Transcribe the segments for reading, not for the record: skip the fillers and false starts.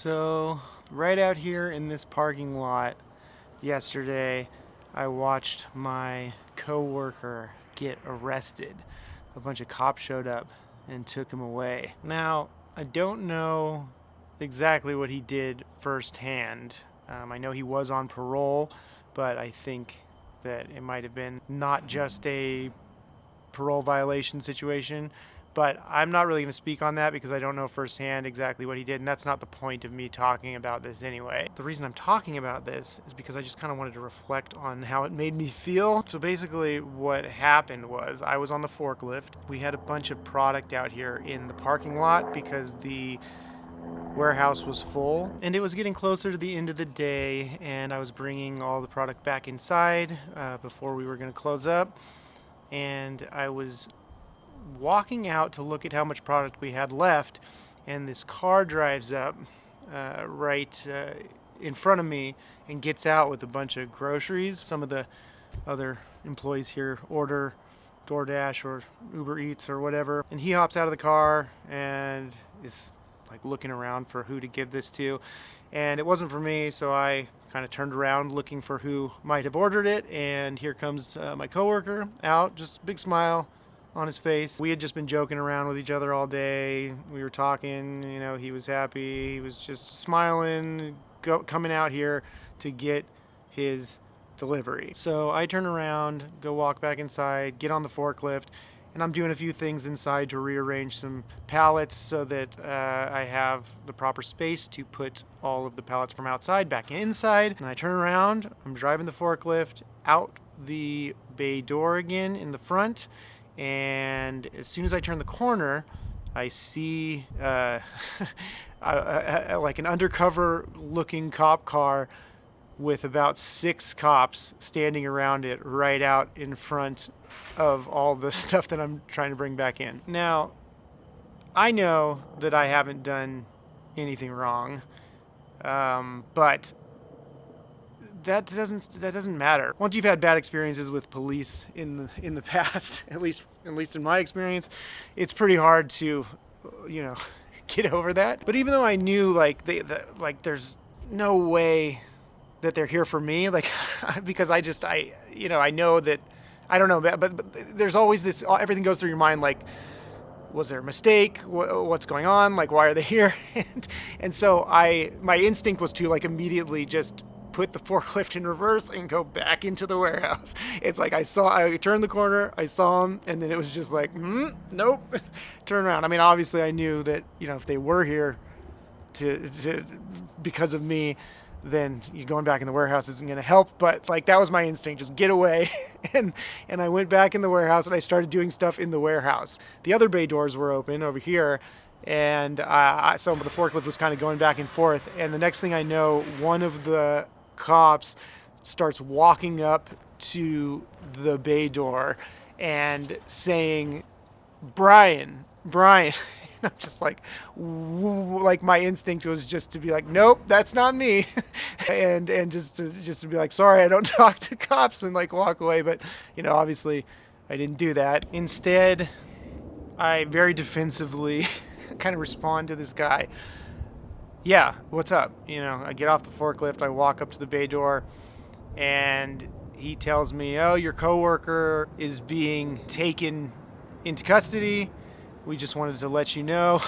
So, right out here in this parking lot yesterday, I watched my coworker get arrested. A bunch of cops showed up and took him away. Now, I don't know exactly what he did firsthand. I know he was on parole, but I think that it might have been not just a parole violation situation. But I'm not really going to speak on that because I don't know firsthand exactly what he did, and that's not the point of me talking about this anyway. The reason I'm talking about this is because I just kind of wanted to reflect on how it made me feel. So basically what happened was I was on the forklift. We had a bunch of product out here in the parking lot because the warehouse was full, and it was getting closer to the end of the day, and I was bringing all the product back inside before we were going to close up, and I was walking out to look at how much product we had left, and this car drives up right in front of me and gets out with a bunch of groceries. Some of the other employees here order DoorDash or Uber Eats or whatever, and he hops out of the car and is like looking around for who to give this to, and it wasn't for me, so I kind of turned around looking for who might have ordered it, and here comes my coworker out, just a big smile on his face. We had just been joking around with each other all day. We were talking, he was happy. He was just smiling, coming out here to get his delivery. So I turn around, go walk back inside, get on the forklift, and I'm doing a few things inside to rearrange some pallets so that I have the proper space to put all of the pallets from outside back inside. And I turn around, I'm driving the forklift out the bay door again in the front, and as soon as I turn the corner, I see like an undercover looking cop car with about 6 cops standing around it right out in front of all the stuff that I'm trying to bring back in. Now, I know that I haven't done anything wrong, but that doesn't matter. Once you've had bad experiences with police in the past, at least in my experience, it's pretty hard to, get over that. But even though I knew there's no way that they're here for me, because I know that, I don't know, but there's always this, everything goes through your mind, like, was there a mistake? What's going on? Like, why are they here? and so my instinct was to immediately just put the forklift in reverse and go back into the warehouse. It's like I turned the corner, I saw him, and then it was just like, nope, turn around. I mean, obviously I knew that, if they were here to because of me, then going back in the warehouse isn't going to help. But that was my instinct, just get away. and I went back in the warehouse and I started doing stuff in the warehouse. The other bay doors were open over here, and so the forklift was kind of going back and forth. And the next thing I know, one of the cops starts walking up to the bay door and saying, Brian. And I'm just like my instinct was just to be like, nope, that's not me. and just to be like, sorry, I don't talk to cops, and walk away. But obviously I didn't do that. Instead, I very defensively kind of respond to this guy. Yeah, what's up? I get off the forklift, I walk up to the bay door, and he tells me, oh, your coworker is being taken into custody. We just wanted to let you know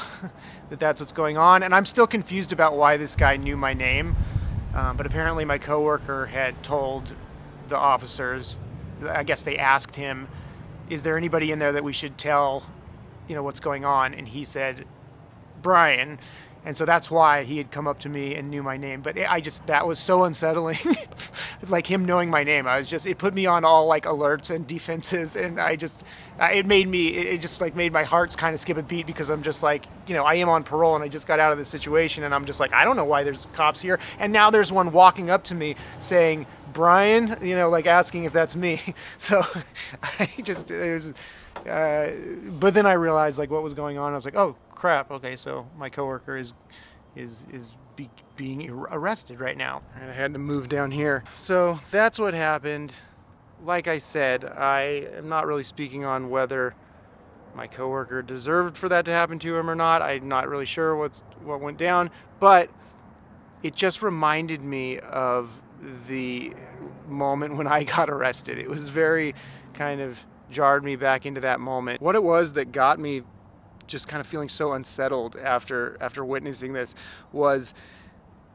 that that's what's going on. And I'm still confused about why this guy knew my name. But apparently my coworker had told the officers, I guess they asked him, is there anybody in there that we should tell, what's going on? And he said, Brian. And so that's why he had come up to me and knew my name. But that was so unsettling, him knowing my name. It put me on all alerts and defenses. And it made my hearts kind of skip a beat, because I'm just I am on parole and I just got out of this situation. And I'm just I don't know why there's cops here. And now there's one walking up to me saying, Brian, asking if that's me. So but then I realized what was going on. I was like, oh crap, okay, so my coworker is being arrested right now, and I had to move down here. So that's what happened. Like I said, I am not really speaking on whether my coworker deserved for that to happen to him or not. I'm not really sure what went down, but it just reminded me of the moment when I got arrested. It was very kind of jarred me back into that moment. What it was that got me just kind of feeling so unsettled after witnessing this was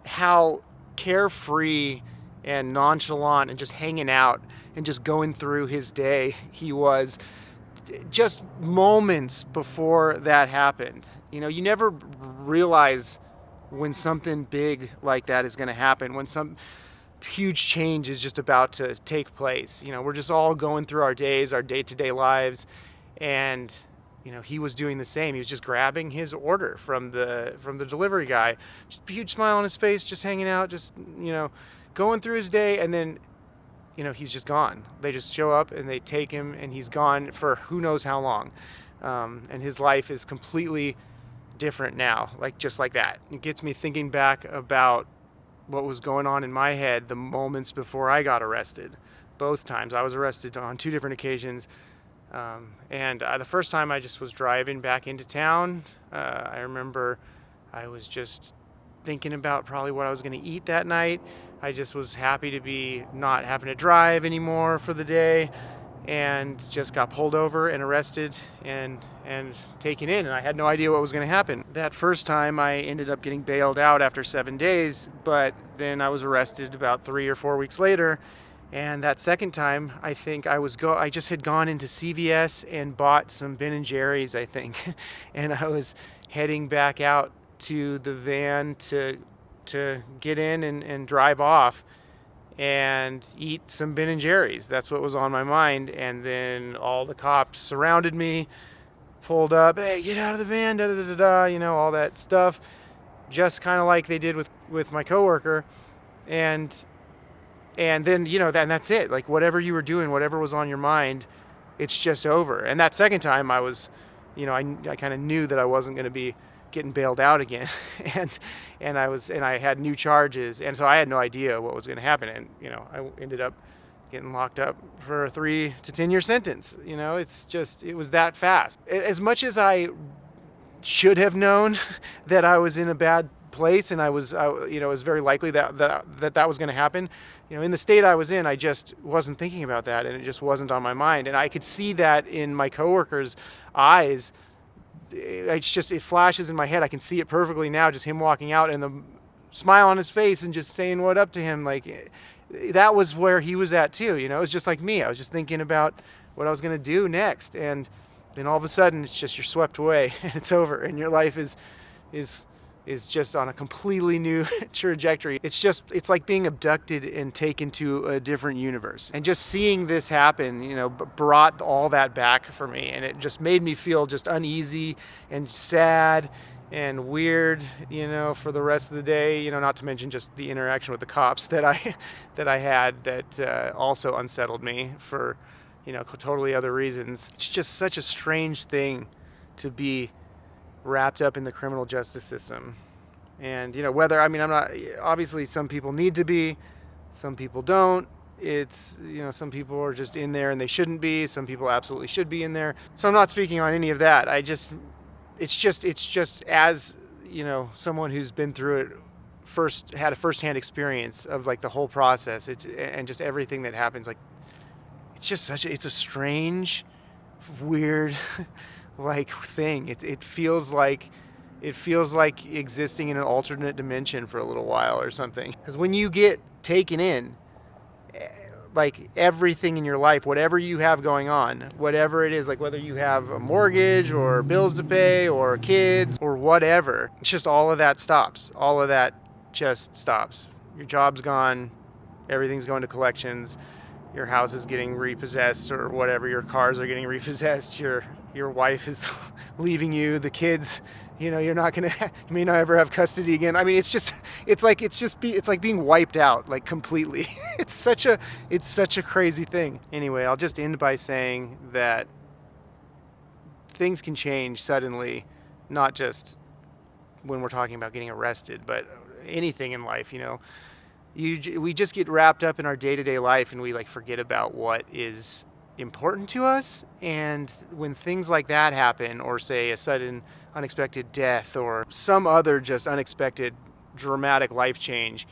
how carefree and nonchalant and just hanging out and just going through his day he was just moments before that happened. You know, you never realize when something big like that is going to happen, when some huge change is just about to take place. You know, we're just all going through our days, our day-to-day lives, and you know, he was doing the same. He was just grabbing his order from the delivery guy, just a huge smile on his face, just hanging out, just, you know, going through his day, and then, you know, he's just gone. They just show up and they take him, and he's gone for who knows how long. And his life is completely different now, like just like that. It gets me thinking back about what was going on in my head the moments before I got arrested. Both times I was arrested on 2 different occasions. And the first time I just was driving back into town. I remember I was just thinking about probably what I was going to eat that night. I just was happy to be not having to drive anymore for the day, and just got pulled over and arrested and taken in, and I had no idea what was going to happen. That first time I ended up getting bailed out after 7 days, but then I was arrested about 3 or 4 weeks later. And that second time, I think I just had gone into CVS and bought some Ben & Jerry's, I think. And I was heading back out to the van to get in and drive off and eat some Ben & Jerry's. That's what was on my mind. And then all the cops surrounded me, pulled up, hey, get out of the van, da da da da da, you know, all that stuff. Just kind of like they did with my coworker. And then, you know, and that's it. Like, whatever you were doing, whatever was on your mind, it's just over. And that second time I was, you know, I kind of knew that I wasn't going to be getting bailed out again. and I had new charges. And so I had no idea what was going to happen. And, you know, I ended up getting locked up for a 3 to 10 year sentence. You know, it was that fast. As much as I should have known that I was in a bad place, and it was very likely that was going to happen. You know, in the state I was in, I just wasn't thinking about that, and it just wasn't on my mind. And I could see that in my coworkers' eyes. It flashes in my head. I can see it perfectly now, just him walking out and the smile on his face and just saying what up to him. Like, that was where he was at too. You know, it was just like me. I was just thinking about what I was going to do next, and then all of a sudden it's just, you're swept away and it's over, and your life is just on a completely new trajectory. It's like being abducted and taken to a different universe. And just seeing this happen, you know, brought all that back for me. And it just made me feel just uneasy and sad and weird, you know, for the rest of the day, you know, not to mention just the interaction with the cops that I had that also unsettled me for, you know, totally other reasons. It's just such a strange thing to be wrapped up in the criminal justice system. And, you know, obviously some people need to be, some people don't. It's, you know, some people are just in there and they shouldn't be. Some people absolutely should be in there. So I'm not speaking on any of that. It's just as, you know, someone who's been through it, had a firsthand experience of like the whole process. And just everything that happens. Like, it's just it's a strange, weird, like thing. It feels like existing in an alternate dimension for a little while or something. Because when you get taken in, like everything in your life, whatever you have going on, whatever it is, like whether you have a mortgage or bills to pay or kids or whatever, it's just all of that stops. All of that just stops. Your job's gone, everything's going to collections, your house is getting repossessed or whatever, your cars are getting repossessed, your wife is leaving you, the kids, you know, you may not ever have custody again. I mean, it's like being wiped out, like completely. It's such a crazy thing. Anyway, I'll just end by saying that things can change suddenly, not just when we're talking about getting arrested, but anything in life, you know. We just get wrapped up in our day-to-day life and we like forget about what is important to us. And when things like that happen, or say a sudden unexpected death or some other just unexpected dramatic life change,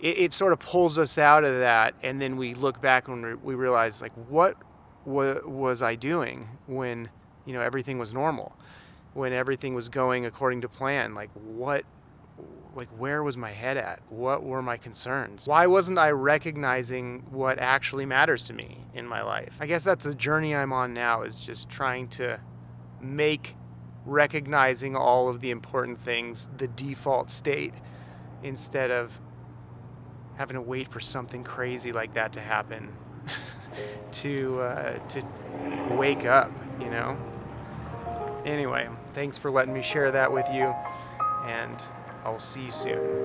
it sort of pulls us out of that, and then we look back and we realize, like, what was I doing when, you know, everything was normal, when everything was going according to plan? Like, where was my head at? What were my concerns? Why wasn't I recognizing what actually matters to me in my life? I guess that's the journey I'm on now, is just trying to make recognizing all of the important things the default state, instead of having to wait for something crazy like that to happen to wake up, you know? Anyway, thanks for letting me share that with you, and I'll see you soon.